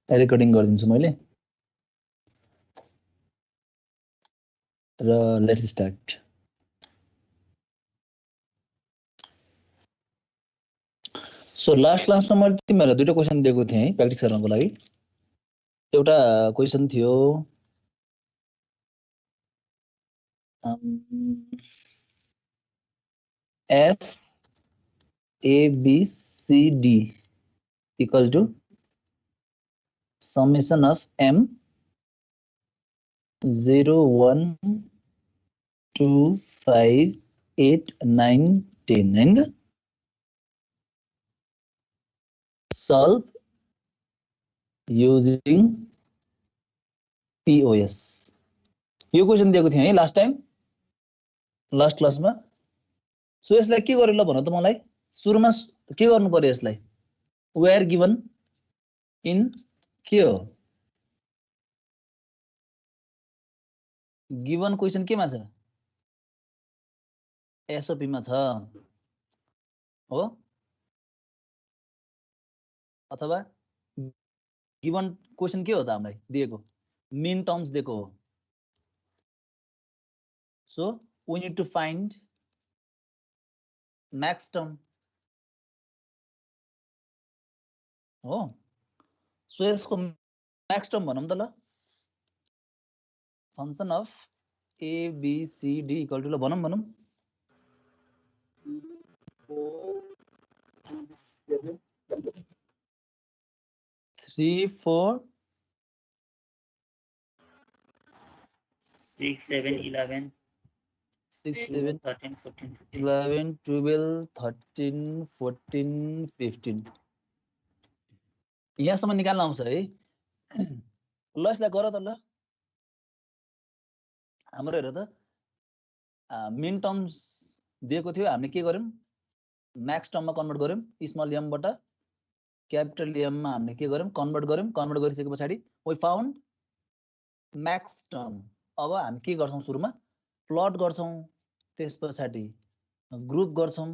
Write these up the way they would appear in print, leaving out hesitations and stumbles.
Recording गरिदिन्छु मैले र लेट्स स्टार्ट। सो लास्ट क्लासमा मैले तिमीहरूलाई दुईटा क्वेसन दिएको थिएँ है प्र्याक्टिस गर्नको लागि। एउटा क्वेसन थियो F ABCD equal to summation of M 0 1 2 5 8 9 10 and solve using POS। यो क्वेसन दिएको थिएँ है लास्ट टाइम लास्ट क्लासमा। सो यसलाई के गर्यो ल भन त मलाई। सुरुमा के गर्नु पर्यो यसलाई। वेयर गिवन इन के हो गिवन क्वेसन केमा छ एसओपी मा छ हो अथवा गिवन क्वेसन के हो त हामीलाई दिएको मिन टर्म्स दिएको हो। So we need to find max term हो। सो यसको मैक्स टर्म भनौं त ल function of ABCD equal to ल भनौं 3 4 6 7 11 6 7 13 14 11 12 13 14 15 यहाँसम्म निकाल्न आउँछ है। ल यसलाई गर त ल हाम्रो हेर त मिन टर्म्स दिएको थियो हामीले के गर्यौं मैक्स टर्ममा कन्भर्ट गर्यौं स्मल m बाट क्यापिटल M मा हामीले के गर्यौं कन्भर्ट गरिसके पछाडी वी फाउन्ड मैक्स टर्म। अब हामी के गर्छौं सुरुमा प्लट गर्छौं त्यस पछाडी ग्रुप गर्छौं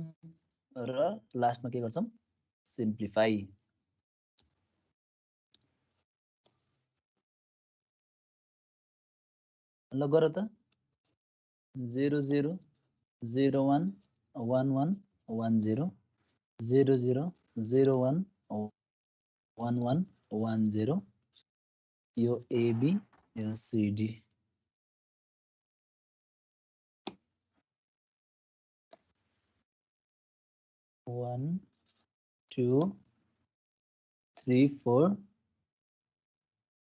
र लास्टमा के गर्छौं सिम्प्लिफाई। ल गर त 0 0 0 1 1 1 1 0 0 0 0 1 1 1 1 0 यो AB यो CD। One, 2, 3, 4.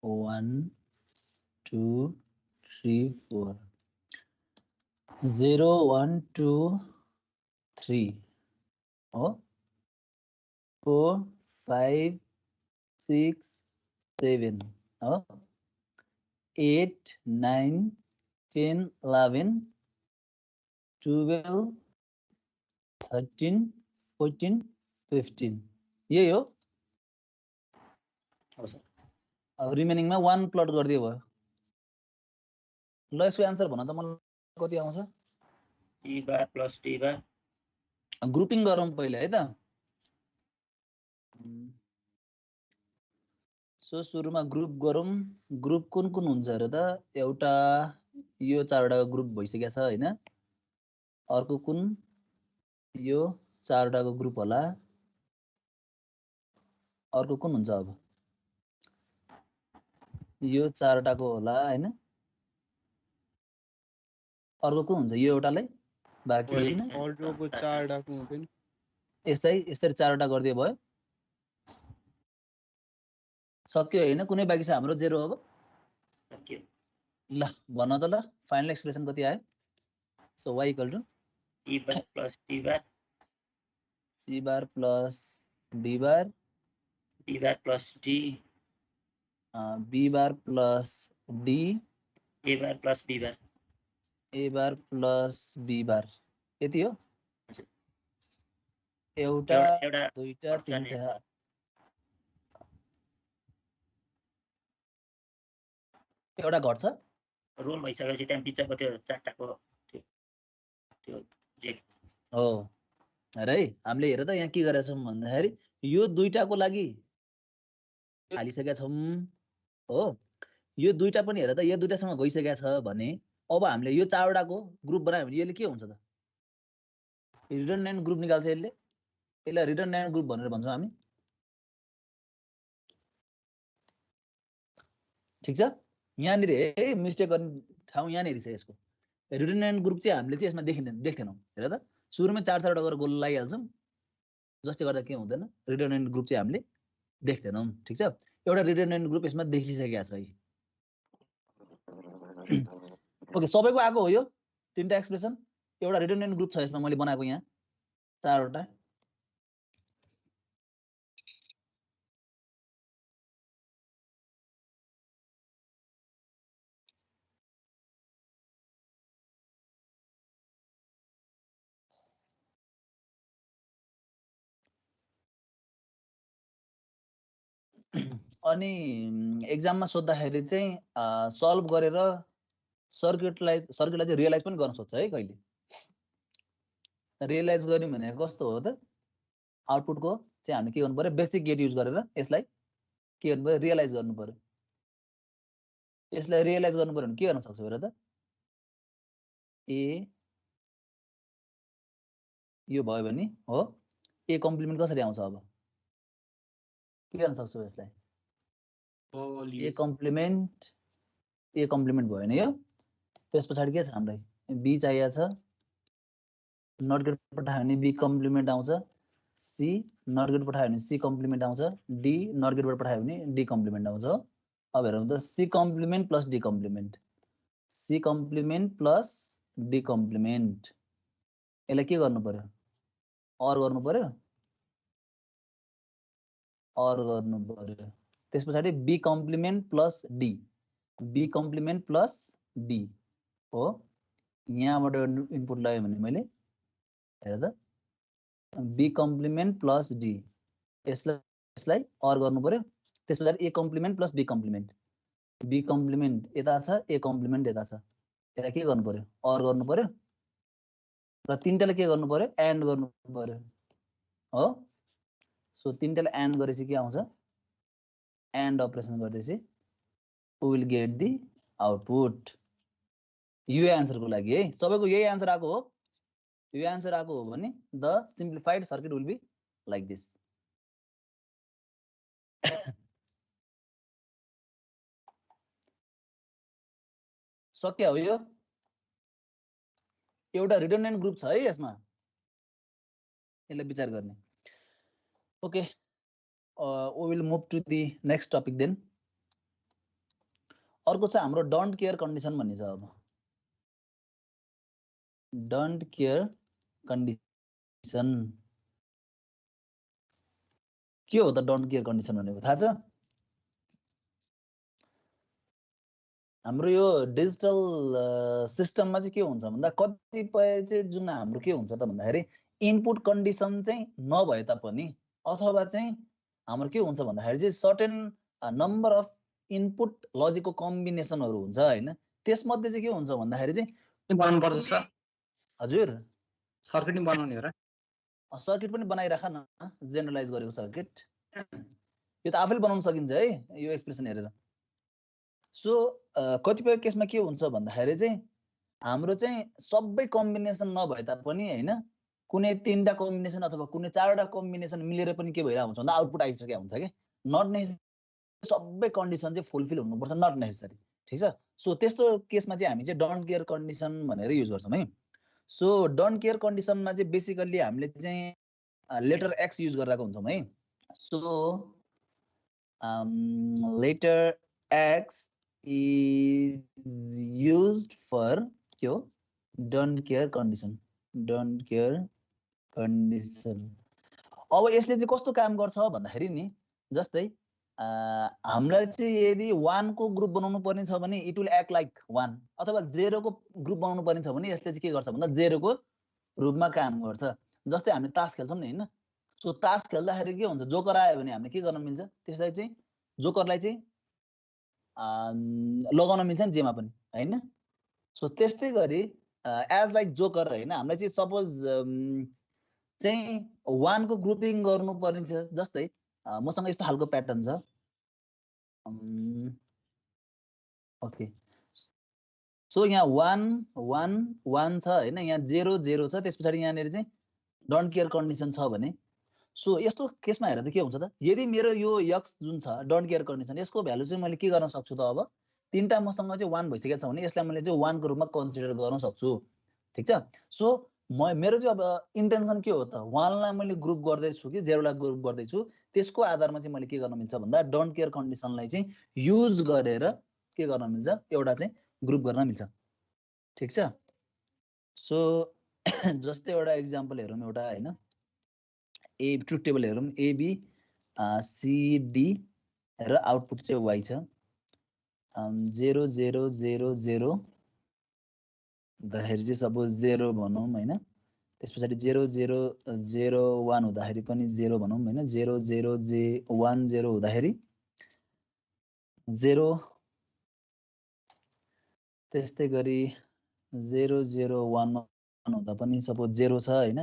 1, 2, 3, 4. 0, 1, 2, 3. Oh, 4, 5, 6, 7. Oh, 8, 9, 10, 11, 12, 13, 14, 15 यही हो। अब रिमेनिङ मा 1 प्लट गर्दियो भयो। ल यसको आन्सर भन त मलाई कति आउँछ। C बार प्लस D बार ग्रुपिङ गरौँ पहिले है त। सो सुरुमा ग्रुप गरौँ। ग्रुप कुन कुन हुन्छ र त एउटा यो चारवटाको ग्रुप भइसकेको छ हैन। अर्को कुन यो चारवटाको ग्रुप होला। अर्को कुन हुन्छ अब यो चारवटाको होला हैन। अर्को कुन हुन्छ यो एउटालाई बाँकी हैन अर्कोको चारवटाको हुन्छ नि। यसरी चारवटा गर्दियो भयो सक्यो हैन। कुनै बाँकी छ हाम्रो 0 अब सक्यो। ल भन त ल फाइनल एक्सप्रेसन कति आयो। So y equal to C bar plus D bar C bar plus D bar D bar plus D B bar plus D A bar plus B bar A bar plus B bar यति हो। एउटा दुईटा तीनटा एउटा घट्छ role भइसकेपछि त्यहाँ बिचको त्यो चारटाको त्यो जे हो। अरे हामीले हेर त यहाँ के गरेछौँ भन्दाखेरि यो दुईटाको लागि हालिसकेका छौँ हो यो दुईटा पनि हेर त यो दुईटासँग गइसकेका छ भने अब हामीले यो चारवटाको ग्रुप बनायो भने यसले के हुन्छ त रिडन्डेन्ट ग्रुप निकाल्छ यसलाई रिडन्डेन्ट ग्रुप भनेर भन्छौँ हामी ठीक छ यहाँनिर है मिस्टेक गर्ने ठाउँ यहाँनिर छ यसको रिडन्डेन्ट ग्रुप चाहिँ हामीले चाहिँ यसमा देख्दैनौँ हेर त सुरुमै चारवटा गरेर गोल लगाइहाल्छौँ जसले गर्दा के हुँदैन रिडन्डेन्ट ग्रुप चाहिँ हामीले देख्दैनौँ ठीक छ एउटा रिडन्डेन्ट ग्रुप यसमा देखिसकेको छ है ओके सबैको आएको हो यो तीनटा एक्सप्रेसन एउटा रिडन्डेन्ट ग्रुप छ यसमा मैले बनाएको यहाँ चारवटा अनि एक्जाममा सोद्धाखेरि चाहिँ सल्भ गरेर सर्किटलाई चाहिँ रियलाइज पनि गर्न सक्छ है कहिले रियलाइज गर्यौँ भने कस्तो हो त आउटपुटको चाहिँ हामीले के गर्नु पर्यो बेसिक गेट युज गरेर यसलाई के गर्नु पर्यो रियलाइज गर्नु पर्यो यसलाई रियलाइज गर्नु पर्यो भने के गर्न सक्छ हेर त ए यो भयो भने हो ए कम्प्लिमेन्ट कसरी आउँछ अब के गर्न सक्छौ यसलाई ए कम्प्लिमेन्ट भयो नि यो त्यस पछाडि के छ हामीलाई बी चाहिएको छ नट गेट पठायो भने बी कम्प्लिमेन्ट आउँछ सी नट गेट पठायो भने सी कम्प्लिमेन्ट आउँछ डी नट गेटबाट पठायो भने डी कम्प्लिमेन्ट आउँछ हो अब हेरौँ त C complement plus D complement यसलाई के गर्नु पर्यो अर गर्नु पर्यो त्यस पछाडि बी कम्प्लिमेन्ट प्लस डी हो यहाँबाट इनपुट लगायो भने मैले हेर त बी कम्प्लिमेन्ट प्लस डी यसलाई अर गर्नु पर्यो त्यस पछाडि ए कम्प्लिमेन्ट प्लस बी कम्प्लिमेन्ट यता छ ए कम्प्लिमेन्ट यता छ यसलाई के गर्नु पर्यो अर गर्नु पर्यो र तीनटाले के गर्नु पर्यो एन्ड गर्नु पर्यो हो सो तीनटाले एन्ड गरेपछि के आउँछ एन्ड अपरेसन गर्दैछ we will get the output यो एन्सरको लागि है सबैको यही एन्सर आएको हो यो एन्सर आएको हो भने the simplified circuit will be like this सक्यो हो यो एउटा रिडन्डेन्ट ग्रुप छ है यसमा यसलाई विचार गर्ने okay we will move to the next topic then अर्को छ हाम्रो डोन्ट केयर कन्डिसन भन्ने छ अब डोन्ट केयर कन्डिसन के हो त डोन्ट केयर कन्डिसन भनेको थाहा छ हाम्रो यो डिजिटल सिस्टममा चाहिँ के हुन्छ भन्दा कतिपय चाहिँ जुन हाम्रो के हुन्छ त भन्दाखेरि इनपुट कन्डिसन चाहिँ नभए तापनि अथवा चाहिँ हाम्रो के हुन्छ भन्दाखेरि चाहिँ सर्टेन नम्बर अफ इनपुट लजिकको कम्बिनेसनहरू हुन्छ हैन त्यसमध्ये चाहिँ के हुन्छ भन्दाखेरि चाहिँ बनाउनु पर्छ सर हजुर सर्किट नि बनाउने हो र सर्किट पनि बनाइराख न जेनरलाइज गरेको सर्किट यो त आफैले बनाउन सकिन्छ है यो एक्सप्रेसन हेरेर सो कतिपय केसमा के हुन्छ भन्दाखेरि चाहिँ हाम्रो चाहिँ सबै कम्बिनेसन नभए तापनि हैन कुनै तीनटा कम्बिनेसन अथवा कुनै चारवटा कम्बिनेसन मिलेर पनि के भइरहेको हुन्छ भन्दा आउटपुट आइसकेको हुन्छ के नट नेसेसरी सबै कन्डिसन चाहिँ फुलफिल हुनुपर्छ नट नेसेसरी ठीक छ सो त्यस्तो केसमा चाहिँ हामी चाहिँ डोन्ट केयर कन्डिसन भनेर युज गर्छौँ है सो डोन्ट केयर कन्डिसनमा चाहिँ बेसिकल्ली हामीले चाहिँ लेटर एक्स युज गरिरहेको हुन्छौँ है so letter X is used for के हो डोन्ट केयर कन्डिसन अब यसले चाहिँ कस्तो काम गर्छ भन्दाखेरि नि जस्तै हामीलाई चाहिँ यदि 1 को ग्रुप बनाउनु पर्ने छ भने इट विल एक्ट लाइक 1 अथवा 0 को ग्रुप बनाउनु पर्ने छ भने यसले चाहिँ के गर्छ भन्दा 0 को रूपमा काम गर्छ जस्तै हामी तास खेल्छौँ नि हैन सो तास खेल्दाखेरि के हुन्छ जोकर आयो भने हामीले के गर्न मिल्छ त्यसलाई चाहिँ जोकरलाई चाहिँ लगाउन मिल्छ नि जेमा पनि हैन सो त्यस्तै गरी एज लाइक जोकर हैन हामीलाई चाहिँ सपोज चाहिँ 1 को ग्रुपिङ गर्नु पर्ने छ जस्तै मसँग यस्तो खालको प्याटर्न छ ओके सो यहाँ 1 1 1 छ हैन यहाँ 0 0 छ त्यस पछाडी यहाँ चाहिँ डोन्ट केयर कन्डिसन छ भने सो यस्तो केसमा हेर्दा के हुन्छ त यदि मेरो यो x जुन छ डोन्ट केयर कन्डिसन यसको भ्यालु चाहिँ मैले के गर्न सक्छु त अब तीनटा मसँग चाहिँ 1 भइसकेको छ भने यसलाई मैले चाहिँ 1 को रूपमा कन्सिडर गर्न सक्छु ठीक छ सो मेरो चाहिँ अब इन्टेन्सन के हो त 1 लाई मैले ग्रुप गर्दै छु कि 0 लाई ग्रुप गर्दै छु त्यसको आधारमा चाहिँ मैले के गर्न मिल्छ भन्दा डोन्ट केयर कन्डिसनलाई चाहिँ युज गरेर के गर्न मिल्छ एउटा चाहिँ ग्रुप गर्न मिल्छ ठीक छ सो जस्तै एउटा एक्जाम्पल हेरौँ एउटा हैन ए ट्रुथ टेबल हेरौँ AB CD र आउटपुट चाहिँ y छ 0 0 0 0 हुँदाखेरि चाहिँ सपोज 0 भनौँ हैन त्यसपछि 0 0 0 1 हुँदाखेरि पनि 0 भनौँ हैन 0 0 1 0 हुँदाखेरि 0 त्यस्तै गरी 0 0 1 हुँदा पनि सपोज 0 छ हैन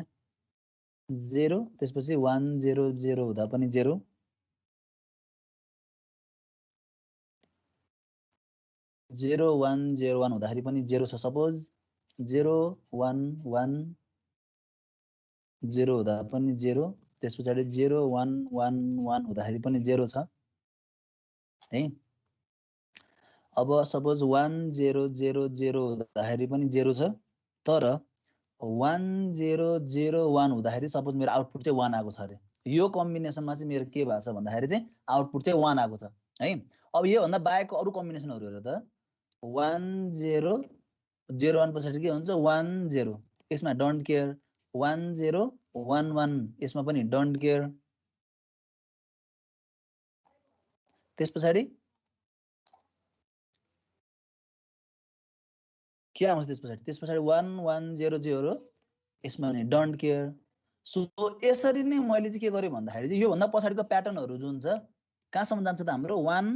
0 त्यसपछि 1 0 0 हुँदा पनि 0 0 1 0 1 हुँदाखेरि पनि 0 छ सपोज 0 1 1 0 हुँदा पनि 0 त्यसपछि 0 1 1 1 हुँदाखेरि पनि 0 छ है अब सपोज 1 0 0 0 हुँदाखेरि पनि 0 छ तर 1 0 0 1 हुँदाखेरि सपोज मेरो आउटपुट चाहिँ 1 आएको छ अरे यो कम्बिनेसनमा चाहिँ मेरो के भएको छ भन्दाखेरि चाहिँ आउटपुट चाहिँ 1 आएको छ है अब यो भन्दा बाहेकको अरु कम्बिनेसनहरु हेर त 1 0 0 1 पछाडी के हुन्छ 1 0 यसमा डोन्ट केयर 1 0 1 1 यसमा पनि डोन्ट केयर त्यसपछि के आउँछ त्यसपछि 1 1 0 0 यसमा नि डोन्ट केयर सो यसरी नै मैले चाहिँ के गरे भन्दाखेरि चाहिँ यो भन्दा पछाडीको प्याटर्नहरु जुन छ कहाँसम्म जान्छ त हाम्रो 1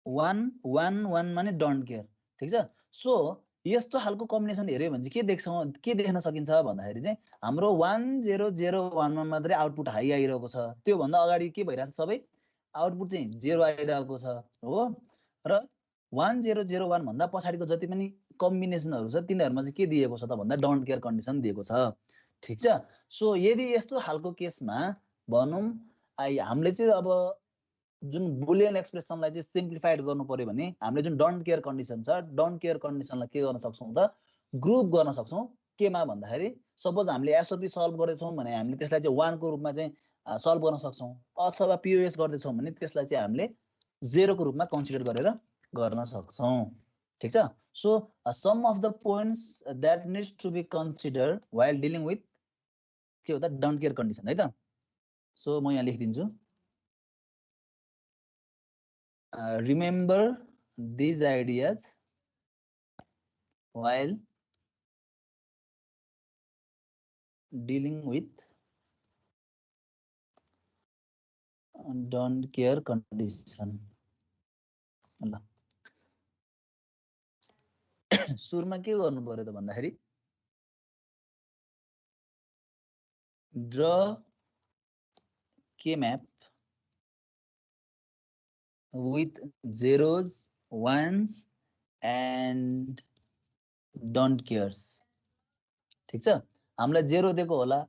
1 1 1 मा नि डोन्ट केयर ठीक छ सो यस्तो खालको कम्बिनेसन हेर्यो भने चाहिँ के देख्न सकिन्छ भन्दाखेरि चाहिँ हाम्रो 1 0 0 1 मा मात्रै आउटपुट हाई आइरहेको छ त्यो भन्दा अगाडि के भइराछ सबै आउटपुट चाहिँ 0 आइरहेको छ हो र 1 0 0 1 भन्दा पछाडीको जति पनि कम्बिनेसनहरु छ तिनीहरुमा चाहिँ के दिएको छ त भन्दा डोन्ट केयर कन्डिसन दिएको छ ठीक छ सो यदि यस्तो खालको केसमा भनौं हामीले चाहिँ अब जुन बुलियन एक्सप्रेसनलाई चाहिँ सिम्प्लिफाइड गर्नु पर्यो भने हामीले जुन डोन्ट केयर कन्डिसन छ डोन्ट केयर कन्डिसनलाई के गर्न सक्छौं त ग्रुप गर्न सक्छौं केमा भन्दाखेरि सपोज हामीले एसओपी सल्भ गर्दैछौं भने हामीले त्यसलाई चाहिँ 1 को रूपमा चाहिँ सल्भ गर्न सक्छौं अथवा पीओएस गर्दैछौं भने त्यसलाई चाहिँ हामीले 0 को रूपमा कन्सिडर गरेर गर्न सक्छौं ठीक छ so some of the points that needs to be consider while dealing with के हो त डोन्ट केयर कन्डिसन है त सो म यहाँ लेखिदिन्छु remember these ideas while dealing with don't care condition ल सुरुमा के गर्नु पर्यो त भन्दाखेरि draw K-map with zeros, ones and don't cares ठीक छ हामीलाई 0 दिएको होला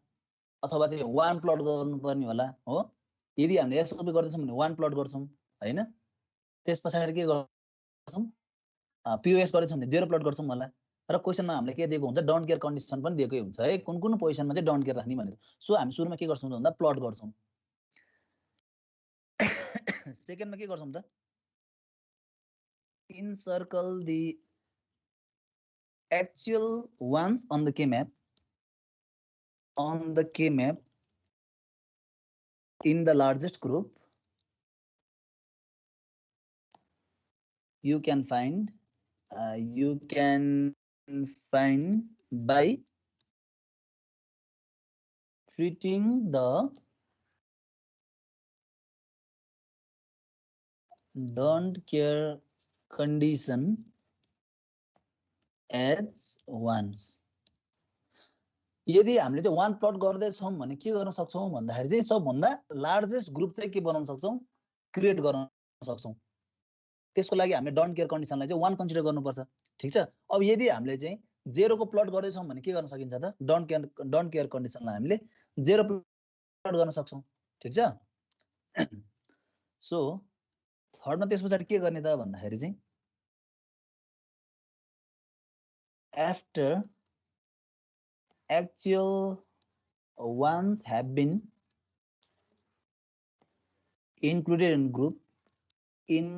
अथवा चाहिँ 1 प्लट गर्नुपर्ने होला हो यदि हामीले एसओपी गर्दैछौं भने 1 प्लट गर्छौं हैन त्यसपछि के गर्छौं पीओएस गर्दैछौं भने 0 प्लट गर्छौं होला र क्वेशनमा हामीले के दिएको हुन्छ डोन्ट केयर कन्डिसन पनि दिएकै हुन्छ है कुन कुन पोजिसनमा चाहिँ डोन्ट केयर राख्ने भनेर सो हामी सुरुमा के गर्छौं भन्दा प्लट गर्छौं सेकेन्डमा के गर्छौं त encircle the actual ones on the K-map in the largest group you can find by treating the don't care condition as ones यदि हामीले चाहिँ 1 प्लट गर्दै छौं भने के गर्न सक्छौं भन्दाखेरि चाहिँ सबभन्दा लार्जेस्ट ग्रुप चाहिँ के बनाउन सक्छौं क्रिएट गर्न सक्छौं त्यसको लागि हामीले डोन्ट केयर कन्डिसनलाई चाहिँ 1 कन्सिडर गर्नुपर्छ ठीक छ। अब यदि हामीले चाहिँ 0 को प्लट गर्दैछौँ भने के गर्न सकिन्छ त डोन्ट केयर कन्डिसनलाई हामीले 0 प्लट गर्न सक्छौँ ठीक छ। सो थर्डमा त्यसपछि के गर्ने त भन्दाखेरि चाहिँ after actual ones have been included in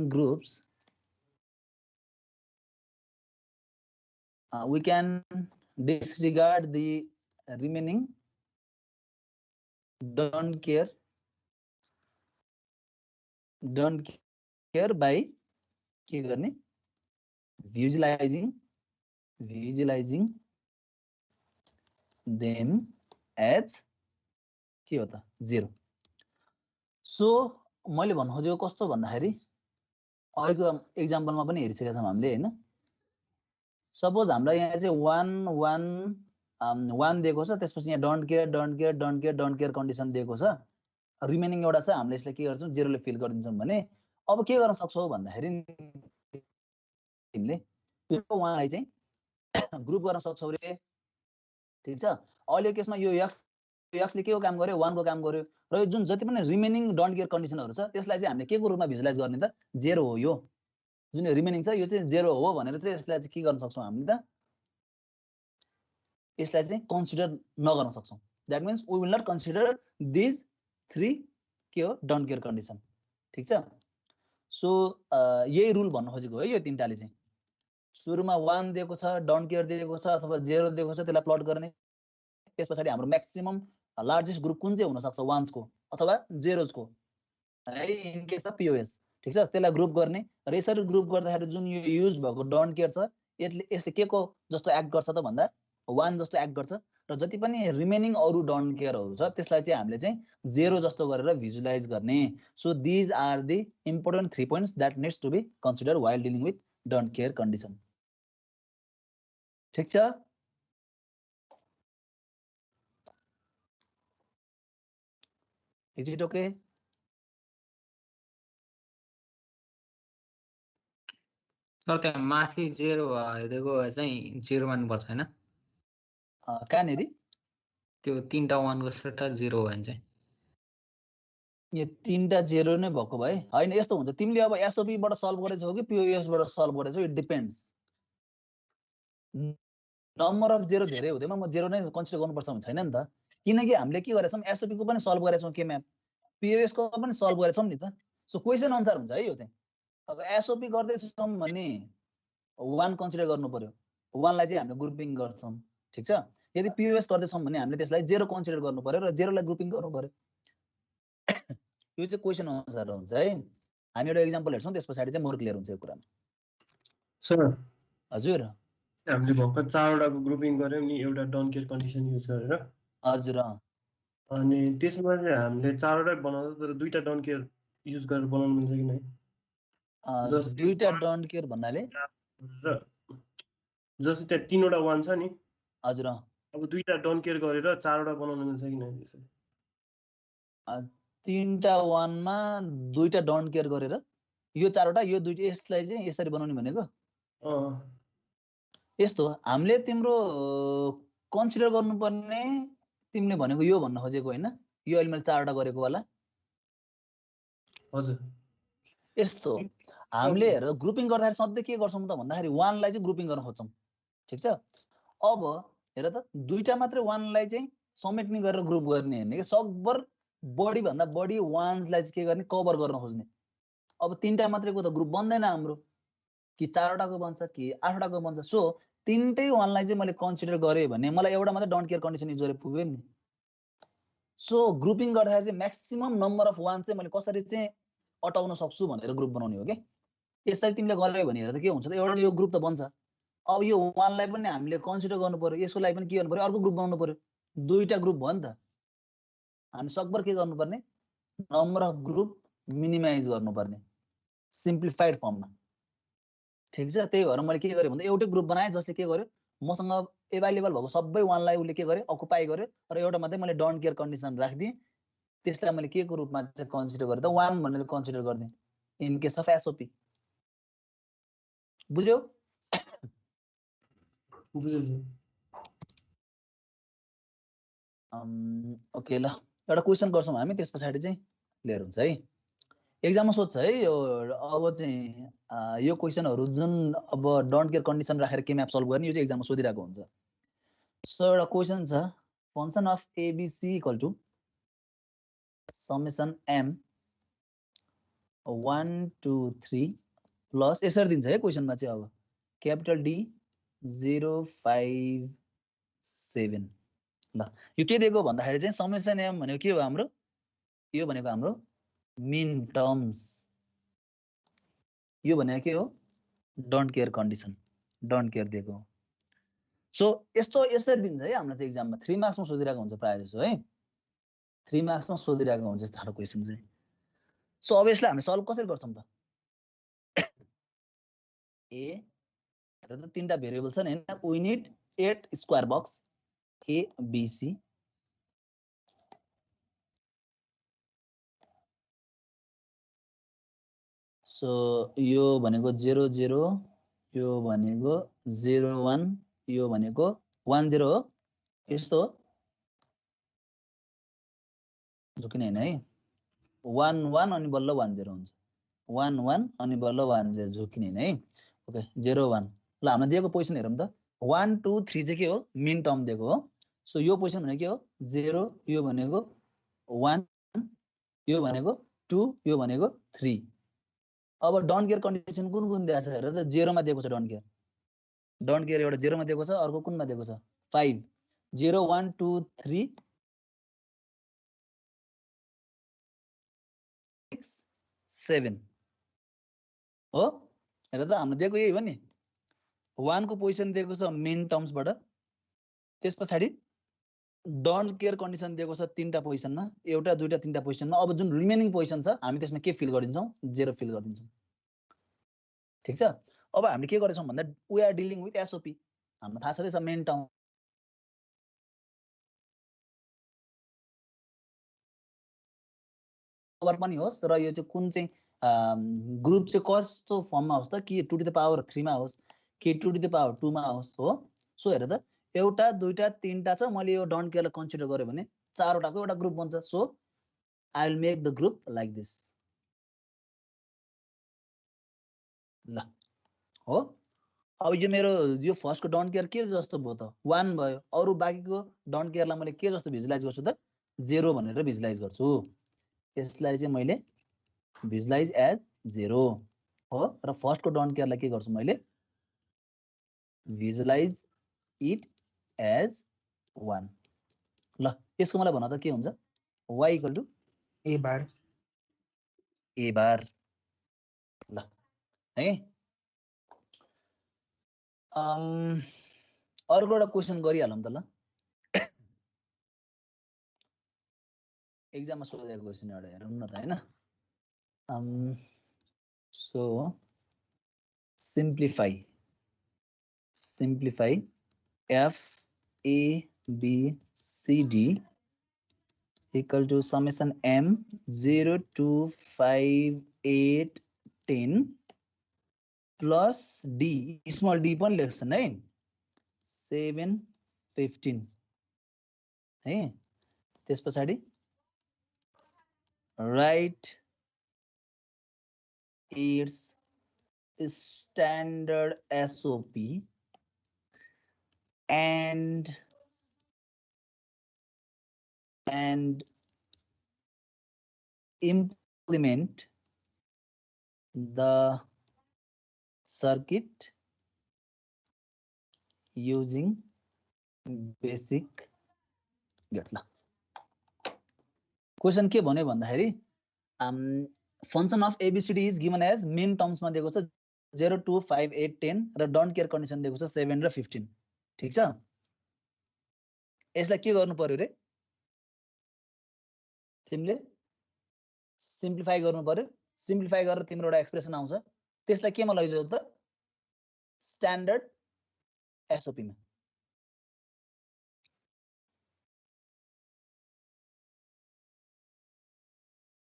groups, we can disregard the remaining don't care by के गर्ने visualizing them as के हो त 0। सो मैले भन्नु खोजेको कस्तो भन्दाखेरि अहिलेको एक्जाम्पलमा पनि हेरिसकेका छौँ हामीले हैन। सपोज हामीलाई यहाँ चाहिँ 1 दिएको छ, त्यसपछि यहाँ डोन्ट केयर कन्डिसन दिएको छ, रिमेनिङ एउटा छ, हामीले यसलाई के गर्छौँ 0 ले फिल गरिदिन्छौँ भने अब के गर्न सक्छौ भन्दाखेरि तिमीले यो 1 लाई चाहिँ ग्रुप गर्न सक्छौ रे ठीक छ। अहिले केसमा यो x ले के को काम गर्यो 1 को काम गर्यो र यो जुन जति पनि रिमेनिङ डोन्ट केयर कन्डिसनहरु छ त्यसलाई चाहिँ हामीले के को रूपमा भिजुअलाइज गर्ने त 0 हो। यो जुन रिमेनिङ छ यो चाहिँ 0 हो भनेर चाहिँ यसलाई चाहिँ के गर्न सक्छौं हामीले त यसलाई चाहिँ कन्सिडर नगर्न सक्छौं। That means we will not consider this 3 के हो डोन्ट केयर कन्डिसन ठीक छ। सो यही रुल भन्न खोजेको है यो तीनटाले चाहिँ सुरुमा 1 दिएको छ डोन्ट केयर दिएको छ अथवा 0 दिएको छ त्यसलाई प्लट गर्ने, त्यसपछि हाम्रो म्याक्सिमम लार्जेस्ट ग्रुप कुन चाहिँ हुन सक्छ 1s को अथवा 0s को है इन केस अफ पीओएस ठीक छ, त्यसलाई ग्रुप गर्ने र यसरी ग्रुप गर्दाखेरि जुन यो युज भएको डोन्ट केयर छ यसले के को जस्तो एक्ट गर्छ त भन्दा 1 जस्तो एक्ट गर्छ र जति पनि रिमेनिङ अरु डोन्ट केयरहरु छ त्यसलाई चाहिँ हामीले चाहिँ 0 जस्तो गरेर भिजुअलाइज गर्ने। So these are the important 3 points that needs to be considered while dealing with don't care condition ठीक छ। Is it okay? सर त्यहाँ माथि 0 दिएको चाहिँ 0 मान्नुपर्छ हैन? कहाँनेरि त्यो 3टा 1 को सेट 0 हो भने चाहिँ यो 3टा 0 नै भएको भए हैन यस्तो हुन्छ। तिमीले अब एसओपी बाट सल्भ गरेछौ कि पीओएस बाट सल्भ गरेछौ इट डिपेन्ड्स। नम्बर अफ 0 धेरै हुँदैमा म 0 नै कन्सिडर गर्नुपर्छ भन्ने छैन नि त, किनकि हामीले के गरेछौं एसओपी को पनि सल्भ गरेछौं के म्याप पीओएस को पनि सल्भ गरेछौं नि त। सो क्वेशन अनुसार हुन्छ है यो चाहिँ। अब एसओपी गर्दैछौं भने 1 कन्सिडर गर्नु पर्यो, 1 लाई चाहिँ हामीले ग्रुपिङ गर्छौं ठीक छ। यदि पीओएस गर्दैछौं भने हामीले त्यसलाई 0 कन्सिडर गर्नु पर्यो र 0 लाई ग्रुपिङ गर्नु पर्यो। यो चाहिँ क्वेशन अनुसार हुन्छ है। हामी एउटा एक्जाम्पल हेर्छौं त्यसपछि चाहिँ मोर क्लियर हुन्छ यो कुरामा। सर हजुर हामीले भर्खर 4 वटाको ग्रुपिङ गर्यौं नि एउटा डोन्ट केयर कन्डिसन युज गरेर। हजुर अनि त्यसमा चाहिँ हामीले 4 वटा बनाउँदा तर 2टा डोन्ट केयर युज गरेर बनाउन मिल्छ कि नै? दुईटा डोन्ट केयर भन्नाले जस्तै त्यहाँ 3 वटा 1 छ नि। हजुर अब 2टा डोन्ट केयर गरेर 4 वटा बनाउन मिल्छ कि नै त्यसरी? 3टा 1 मा 2टा डोन्ट केयर गरेर यो 4 वटा यो 2टा यसलाई चाहिँ यसरी बनाउने भनेको यस्तो हामीले तिम्रो कन्सिडर गर्नुपर्ने तिमीले भनेको यो भन्न खोजेको हैन यो अहिले मैले 4 वटा गरेको वाला हजुर यस्तो हामीले हेर ग्रुपिङ गर्दाखेरि सधैं के गर्छौं त भन्दाखेरि 1 लाई चाहिँ ग्रुपिङ गर्न खोज्छौं ठीक छ। अब हेर त 2टा मात्रै 1 लाई चाहिँ समेट्ने गरेर ग्रुप गर्ने हैन के सकभर बढी भन्दा बढी 1s लाई चाहिँ के गर्ने कभर गर्न खोज्ने। अब 3टा मात्रैको त ग्रुप बन्दैन हाम्रो कि 4 वटाको बन्छ कि 8 वटाको बन्छ। सो 3टै 1 लाई चाहिँ मैले कन्सिडर गरे भने मलाई एउटा मात्रै डोन्ट केयर कन्डिसन युज गरे पुग्यो नि। सो ग्रुपिङ गर्दाखेरि चाहिँ म्याक्सिमम नम्बर अफ 1 चाहिँ मैले कसरी चाहिँ अटाउन सक्छु भनेर ग्रुप बनाउने हो के। यसरी तिमीले गर्यो भने हेर त के हुन्छ त एउटा यो ग्रुप त बन्छ। अब यो 1 लाई पनि हामीले कन्सिडर गर्नु पर्यो, यसको लागि पनि के गर्नु पर्यो अर्को ग्रुप बनाउनु पर्यो। 2टा ग्रुप भयो नि त। हामी सकभर के गर्नुपर्ने नम्बर अफ ग्रुप मिनिमाइज गर्नुपर्ने सिम्प्लिफाइड फर्ममा ठीक छ। त्यही भएर मैले के गरे भन्दा एउटै ग्रुप बनाए जसले के गर्यो मसँग अवेलेबल भएको सबै 1 लाई उले के गरे अकुपाई गर्यो र एउटा मात्रै मैले डोन्ट केयर कन्डिसन राख्दिए त्यसलाई मैले के को रूपमा चाहिँ कन्सिडर गरेँ त 1 भनेर कन्सिडर गर्दिएँ इन केस अफ एसओपी बुझ्यौ बुझेँ सर। ओके ल एउटा क्वेसन गर्छौँ हामी त्यस पछाडि चाहिँ क्लियर हुन्छ है एक्जाममा सोध्छ है यो अब चाहिँ यो क्वेसनहरू जुन अब डोन्ट केयर कन्डिसन राखेर के म्याप सल्भ गर्ने यो चाहिँ एक्जाममा सोधिरहेको हुन्छ सो एउटा क्वेसन छ function of ABC equal to summation M 1 2 3 plus यसरी दिन्छ है क्वेसनमा चाहिँ अब क्यापिटल डी 0 5 7 ल यो के दिएको भन्दाखेरि चाहिँ समेसन एम भनेको के हो हाम्रो यो भनेको हाम्रो मिन टर्म्स यो भनेको के हो don't care condition don't care दिएको हो सो यस्तो यसरी दिन्छ है हामीलाई चाहिँ एक्जाममा 3 मार्क्समा सोधिरहेको हुन्छ प्रायः जसो है 3 मार्क्समा सोधिरहेको हुन्छ यस्तो क्वेसन चाहिँ सो अब यसलाई हामीले सल्भ कसरी गर्छौं त ए र त तीनटा भेरिएबल छन् हैन we need 8 square box A B C so यो भनेको 0 0 यो भनेको 0 1 यो भनेको 1 0 हो यस्तो हो झुकिने हैन है 1 1 अनि बल्ल 1 0 हुन्छ 1 1 अनि बल्ल 1 0 झुकिने हैन है ओके 0 1 ल हामीले दिएको पोजिसन हेरौँ त 1 2 3 चाहिँ के हो मिन टर्म दिएको हो सो यो पोजिसन भनेको के हो 0 यो भनेको 1 यो भनेको 2 यो भनेको 3 अब डोन्ट केयर कन्डिसन कुन कुन दिएको छ हेर त 0 मा दिएको छ डोन्ट केयर एउटा 0 मा दिएको छ अर्को कुनमा दिएको छ 5 0 1 2 3 6 7 हो हेर त हामीले दिएको यही हो नि 1 को पोजिसन दिएको छ मेन टर्म्सबाट त्यसपछि डोन्ट केयर कन्डिसन दिएको छ तीनटा पोजिसनमा एउटा दुईटा तीनटा पोजिसनमा अब जुन रिमेनिङ पोजिसन छ हामी त्यसमा के फिल गरिदिन्छौं 0 फिल गरिदिन्छौं ठीक छ अब हामीले के गर्छौं भन्दा we are dealing with SOP हामीलाई थाहा छँदैछ मेन टर्म ओभर पनि होस् र यो चाहिँ कुन चाहिँ ग्रुप चाहिँ कस्तो फर्ममा होस् त कि 2 टु द पावर 3 मा होस् कि 2 टु द पावर 2 मा होस् हो सो हेर त एउटा दुईटा तीनटा छ मैले यो डोन्ट केयरलाई कन्सिडर गरे भने चारवटाको एउटा ग्रुप बन्छ so I will make the group like this ल हो अब यो मेरो यो फर्स्टको डोन्ट केयर के जस्तो भयो त 1 भयो अरु बाकीको डोन्ट केयरलाई मैले के जस्तो भिजुअलाइज गर्छु त 0 भनेर भिजुअलाइज गर्छु यसलाई चाहिँ मैले भिजुअलाइज एज 0 हो र फर्स्टको डोन्ट केयरलाई के गर्छु मैले भिजुअलाइज इट एज 1 ल यसको मलाई भन त के हुन्छ y इक्वल टु ए बार ल है अर्को एउटा क्वेसन गरिहालौँ त ल एक्जाममा सोधेको क्वेसन एउटा हेरौँ न त हैन so simplify f a b c d equal to summation m 0 to 5 8 10 plus d small d पनि लेख्छन् है 7 15 है त्यसपछि write its standard SOP and implement the circuit using basic gets ल क्वेशन के भन्यो भन्दाखेरि function of ABCD is given as min terms मा दिएको छ 0 2 5 8 10 र डोन्ट केयर कन्डिसन दिएको छ 7 र 15 ठीक छ यसलाई के गर्नु पर्यो रे तिमीले सिम्प्लिफाई गर्नु पर्यो सिम्प्लिफाई गरेर तिम्रो एउटा एक्सप्रेसन आउँछ त्यसलाई केमा लैजाऊ त स्ट्यान्डर्ड एसओपी मा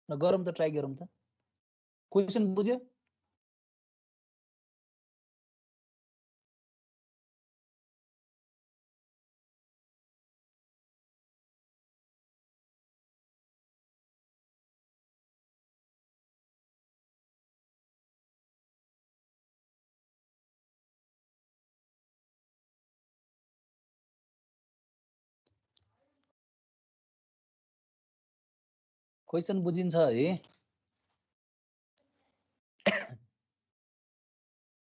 ल गरौँ त, ट्राई गरौँ त। क्वेसन बुझ्यो? क्वेसन बुझिन्छ है?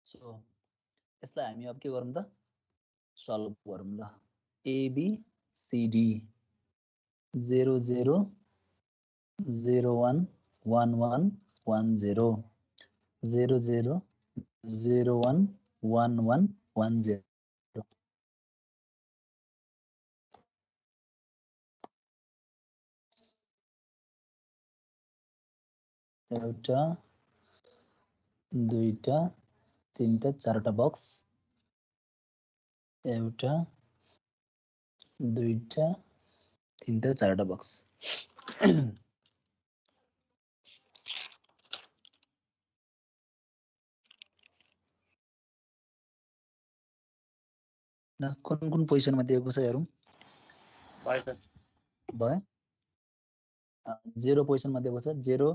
सो यसलाई हामी अब के गरौँ त, सल्भ गरौँ ल। ABCD 0 0 0 1 1 1 1 0 0 0 0 1 1 1 1 0। एउटा, दुईटा, तीनटा, चारवटा बक्स। एउटा, दुईटा, तीनटा, चारवटा बक्स। न कुन कुन पोजिसनमा दिएको छ हेरौँ। भयो सर। भयो। 0 पोजिसनमा दिएको छ, 0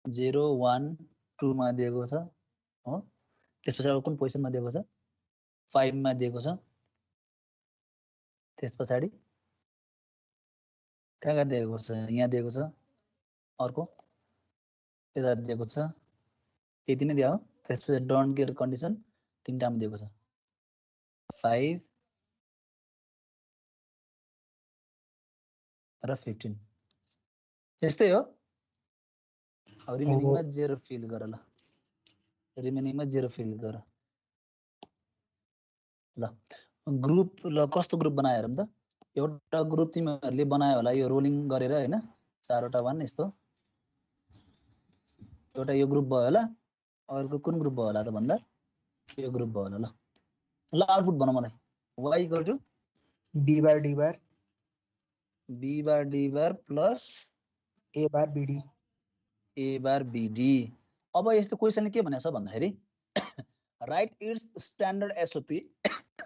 0 1 2 मा दिएको छ हो। त्यसपछि अब कुन पोजिसनमा दिएको छ, 5 मा दिएको छ। त्यस पछाडि कहाँ दिएको छ, यहाँ दिएको छ। अर्को यता दिएको छ, यति नै दियो। त्यसपछि डोन्ट केयर कन्डिसन तीनटामा दिएको छ, 5 र 15। यस्तै हो। अब रिमेनिङमा 0 फिल गर ल, रिमेनिङमा 0 फिल गर ल। ग्रुप ल कस्तो ग्रुप बनायो हेरौँ त। एउटा ग्रुप तिमीहरूले बनायो होला यो रोलिङ गरेर हैन, 4वटा 1 यस्तो। एउटा यो ग्रुप भयो होला, अर्को कुन ग्रुप भयो होला त भन्दा यो ग्रुप भयो होला ल। ल आउटपुट भन मलाई, y equal to b bar d bar b bar d bar plus a bar bd। a bar bd। अब यस्तो क्वेसनले के भनेछ भन्दाखेरि राइट इट्स स्ट्यान्डर्ड एसओपी।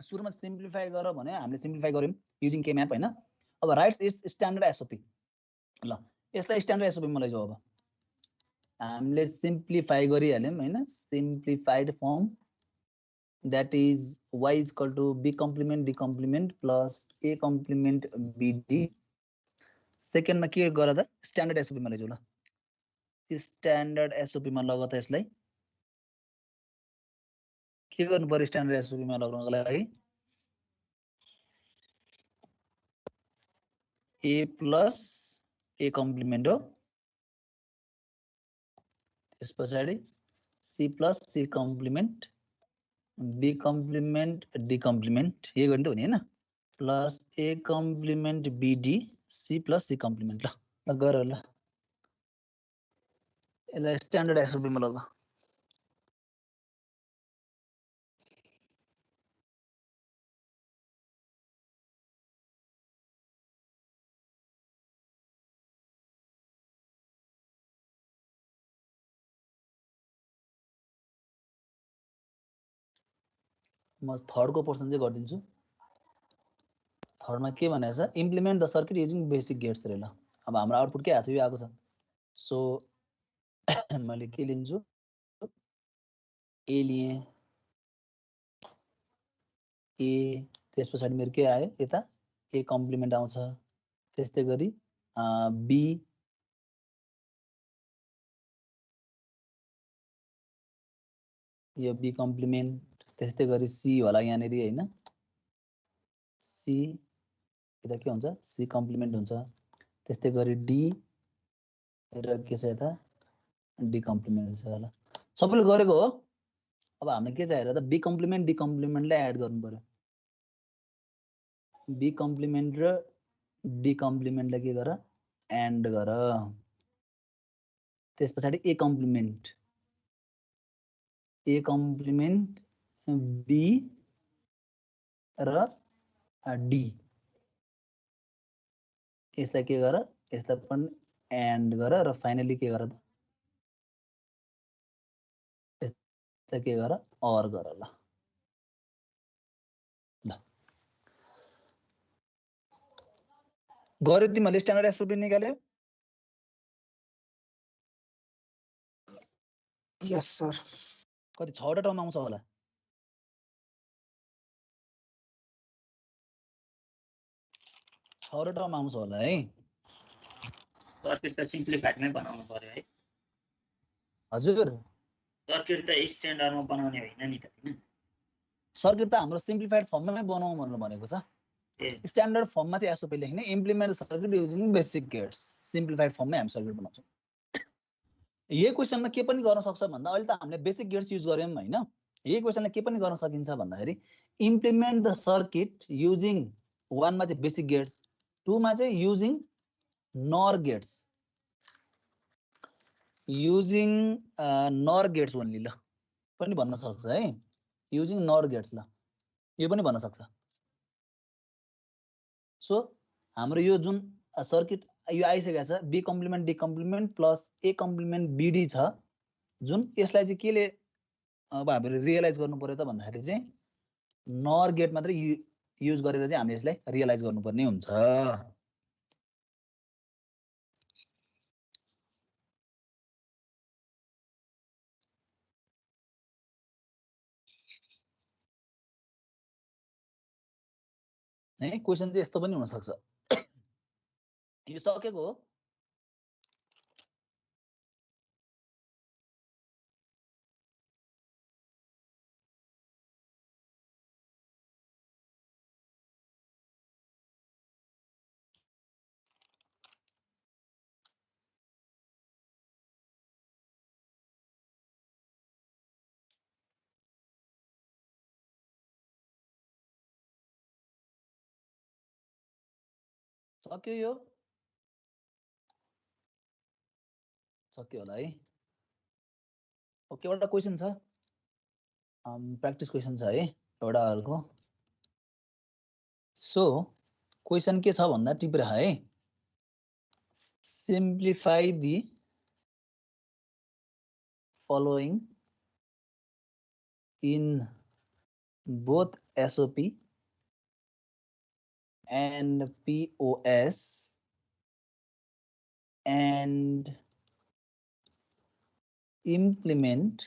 सुरुमा सिम्प्लिफाई गर भने हामीले सिम्प्लिफाई गर्यौं युजिङ के म्याप हैन। अब राइट्स इट्स स्ट्यान्डर्ड एसओपी। ल यसलाई स्ट्यान्डर्ड एसओपी मलाई जो अब हामीले सिम्प्लिफाई गरिहाल्यौं हैन, simplified form that is y is equal to b complement d complement plus a complement bd। सेकेन्डमा के गर त, स्ट्यान्डर्ड एसओपी मा लैजाऊ ल। स्ट्यान्डर्ड एसओपी मा लग त यसलाई के गर्नु पर्यो, स्ट्यान्डर्ड एसओपी मा लगाउनको लागि a प्लस a कम्प्लिमेन्ट हो। त्यस पछाडि c plus c complement, b complement d complement, यो गर्ने त हुने हैन, plus a complement bd c plus c complement. ल गर ल, यसलाई स्ट्यान्डर्ड एसओपी मा लग। म थर्डको पोर्सन चाहिँ गरिदिन्छु। थर्डमा के भनेको छ, implement the circuit using basic gets रे ल। अब हाम्रो आउटपुट के आएको छ, यो आएको छ। सो मैले के लिन्छु, ए लिए, ए त्यस पछाडि मेरो के आयो यता ए कम्प्लिमेन्ट आउँछ। त्यस्तै गरी बी, यो बी कम्प्लिमेन्ट। त्यस्तै गरी सी होला यहाँनेरि हैन, सी यता के हुन्छ, सी कम्प्लिमेन्ट हुन्छ। त्यस्तै गरी डी र के छ यता डी कम्प्लिमेन्ट छ होला। सबैले गरेको हो। अब हामीले के चाहियो त, बी कम्प्लिमेन्ट डी कम्प्लिमेन्टलाई एड गर्नु पर्यो। बी कम्प्लिमेन्ट र डी कम्प्लिमेन्टलाई के गर, एन्ड गर। त्यस पछाडि ए कम्प्लिमेन्ट, ए कम्प्लिमेन्ट बी र डी, यसलाई के गर, यसलाई पनि एन्ड गर र फाइनली के गर त यसलाई के गर अर गर ल गर्यो तिमीहरूले स्ट्यान्डर्ड एसओपी निकाल्यो यस सर कति 6 वटा टर्म आउँछ होला टर्म आउँछ होला है सर्किट त सिम्प्लिफाइडमै बनाउनु पर्यो है हजुर सर्किट त स्ट्यान्डर्डमा बनाउने होइन नि त हैन सर्किट त हाम्रो सिम्प्लिफाइड फर्ममै बनाऊ भनेको छ स्ट्यान्डर्ड फर्ममा चाहिँ एसओपी लेख्ने implement circuit using basic gates simplified फर्ममै हामी सर्किट बनाउँछौँ यही क्वेसनमा के पनि गर्न सक्छ भन्दा अहिले त हामीले बेसिक गेट्स युज गर्यौँ हैन यही क्वेसनले के पनि गर्न सकिन्छ भन्दाखेरि इम्प्लिमेन्ट द सर्किट युजिङ 1 मा चाहिँ बेसिक गेट्स 2 मा चाहिँ युजिङ नर गेट्स युजिङ नर गेट्स ओन्ली ल पनि भन्न सक्छ है युजिङ नर गेट्स ल यो पनि भन्न सक्छ सो हाम्रो यो जुन सर्किट यो आइसकेको छ B complement D complement plus A complement BD छ जुन यसलाई चाहिँ केले अब हामीले रियलाइज गर्नु पर्यो त भन्दाखेरि चाहिँ नर गेट मात्रै युज गरेर चाहिँ हामीले यसलाई रियलाइज गर्नुपर्ने हुन्छ है क्वेसन चाहिँ यस्तो पनि हुन सक्छ यो सकेको हो सक्यो यो सक्यो होला है ओके एउटा क्वेसन छ प्र्याक्टिस क्वेसन छ है एउटा अर्को सो क्वेसन के छ भन्दा टिपेर है simplify the following in both SOP and POS and implement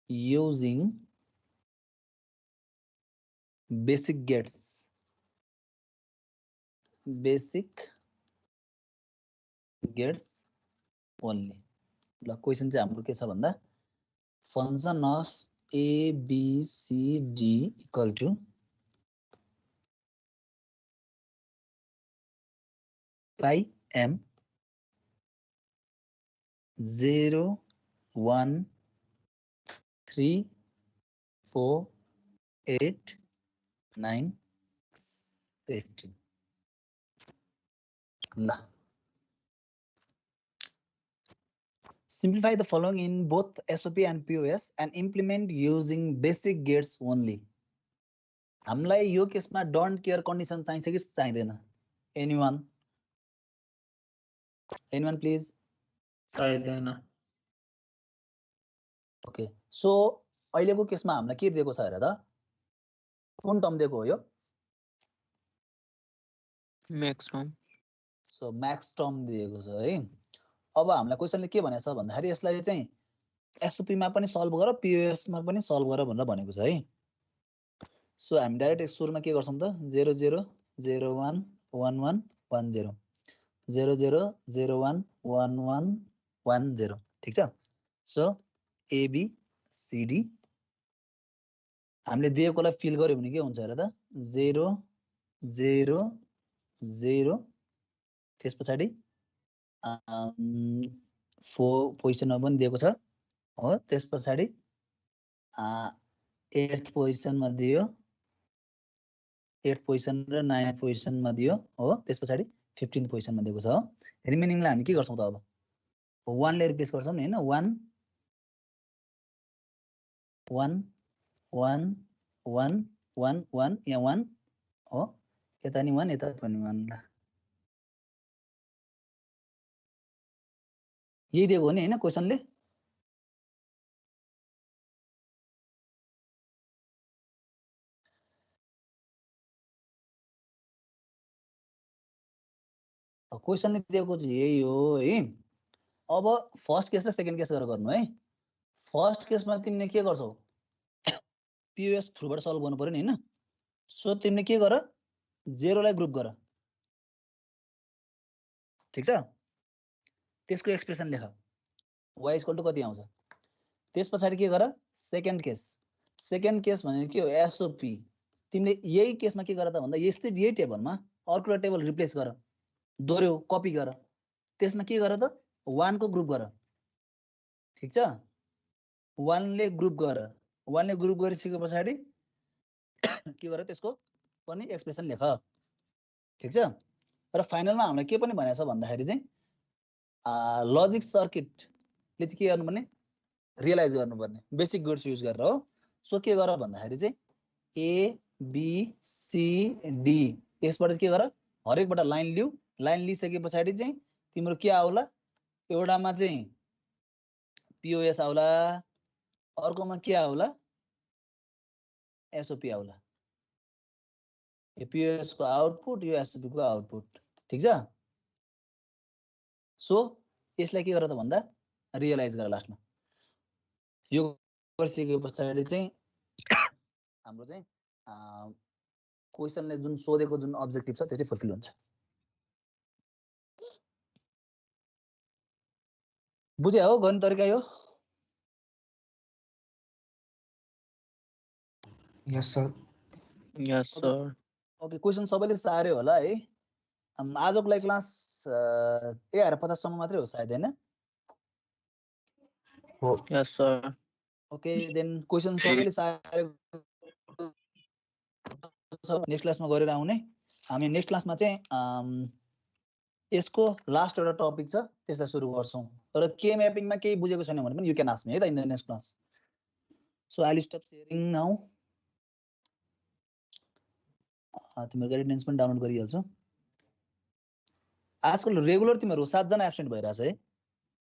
using basic gates only ल क्वेसन चाहिँ हाम्रो के छ भन्दा function of A B C D equal to pi m 0 1 3 4 8 9 15 ल simplify the following in both SOP and POS and implement using basic gates only हामीलाई यो केसमा डोन्ट केयर कन्डिसन चाहिन्छ कि चाहिँदैन एनीवन प्लिज चाहिँदैन ओके सो अहिलेको केसमा हामीलाई के दिएको छ हेर त कुन टर्म दिएको हो यो म्याक्सिमम सो म्याक्स टर्म दिएको छ है अब हामीलाई क्वेसनले के भनेको छ भन्दाखेरि यसलाई चाहिँ एसओपी मा पनि सल्भ गर पीओएस मा पनि सल्भ गर भनेर भनेको छ है सो हामी डाइरेक्ट सुरुमा के गर्छौं त 0 0 0 1 1 1 1 0 0 0 0 1 1 1 1 0 ठीक छ सो एबी सीडी हामीले दिएकोलाई फिल गर्यो भने के हुन्छ हेर त 0 0 0 त्यसपछि 4 पोजिसनमा पनि दिएको छ हो त्यसपछि 8th पोजिसनमा दियो 8th पोजिसन र 9th पोजिसनमा दियो हो त्यसपछि 15th पोजिसनमा दिएको छ हो रिमेनिङलाई हामी के गर्छौं त अब 1 ले रिप्लेस गर्छौं हैन 1 1 1 1 1 1 यहाँ 1 हो यता नि 1 यता पनि 1 ल यही दिएको हो नि हैन क्वेशनले? क्वेशनले दिएको चाहिँ यही हो है। अब फर्स्ट केस र सेकेन्ड केस गरेर गर्नु है। फर्स्ट केसमा तिमीले के गर्छौ? पिओएस थ्रुबाट सल्भ गर्नु पर्यो नि हैन? सो तिमीले के गर? 0 लाई ग्रुप गर। ठीक छ? त्यसको एक्सप्रेसन लेख। y = कति आउँछ? त्यसपछि के गर? Second case. सेकेन्ड केस भनेको के हो? एसओपी। तिमीले यही केसमा के गर त भन्दा यही टेबलमा अर्को एउटा टेबल रिप्लेस गर, दोहोर्याउ, कपी गर। त्यसमा के गर त? 1 को ग्रुप गर। ठीक छ? 1 ले ग्रुप गर। 1 ले ग्रुप गरिसकेपछि के गर? त्यसको पनि एक्सप्रेसन लेख। ठीक छ? र फाइनलमा हामीले के पनि भनेको छ भन्दाखेरि चाहिँ लजिक सर्किटले चाहिँ के गर्नुपर्ने? रियलाइज गर्नुपर्ने। बेसिक गुड्स युज गरेर हो। सो के गर भन्दाखेरि चाहिँ ए बी सी डी यसबाट के गर? हरेकबाट लाइन लिऊ। लाइन लिइसकेपछि चाहिँ तिम्रो के आउला? एउटामा चाहिँ पिओएस आउला, अर्कोमा के आउला? एसओपी आउला। यो पिओएस को आउटपुट, यो एसओपी को आउटपुट। ठीक छ? सो यसलाई के गर त भन्दा रियलाइज गर लास्टमा। यो गरिसकेपछि चाहिँ हाम्रो चाहिँ क्वेशनले जुन सोधेको जुन अब्जेक्टिभ छ त्यो चाहिँ फुलफिल हुन्छ। बुझ्या हो गर्ने तरिका यो? यस सर। यस सर। ओके, क्वेशन सबैले सार्यो होला है। आजको लागि क्लास 11:50 सम्म मात्रै हो सायद हैन? हो। यस सर। ओके, देन क्वेशन सबैले सार्यो। नेक्स्ट क्लासमा गरेर आउने। हामी नेक्स्ट क्लासमा चाहिँ यसको लास्ट एउटा टपिक छ त्यसलाई सुरु गर्छौं। र के म्यापिङमा केही बुझेको छैन भने पनि यु क्यान आस्क मी है त in the next class. So I will stop sharing now. तिमीहरुको एटेन्डेन्स पनि डाउनलोड गरिहाल्छौ। आजकल रेगुलर तिमीहरु 7 जना एब्सेन्ट भइराछ है।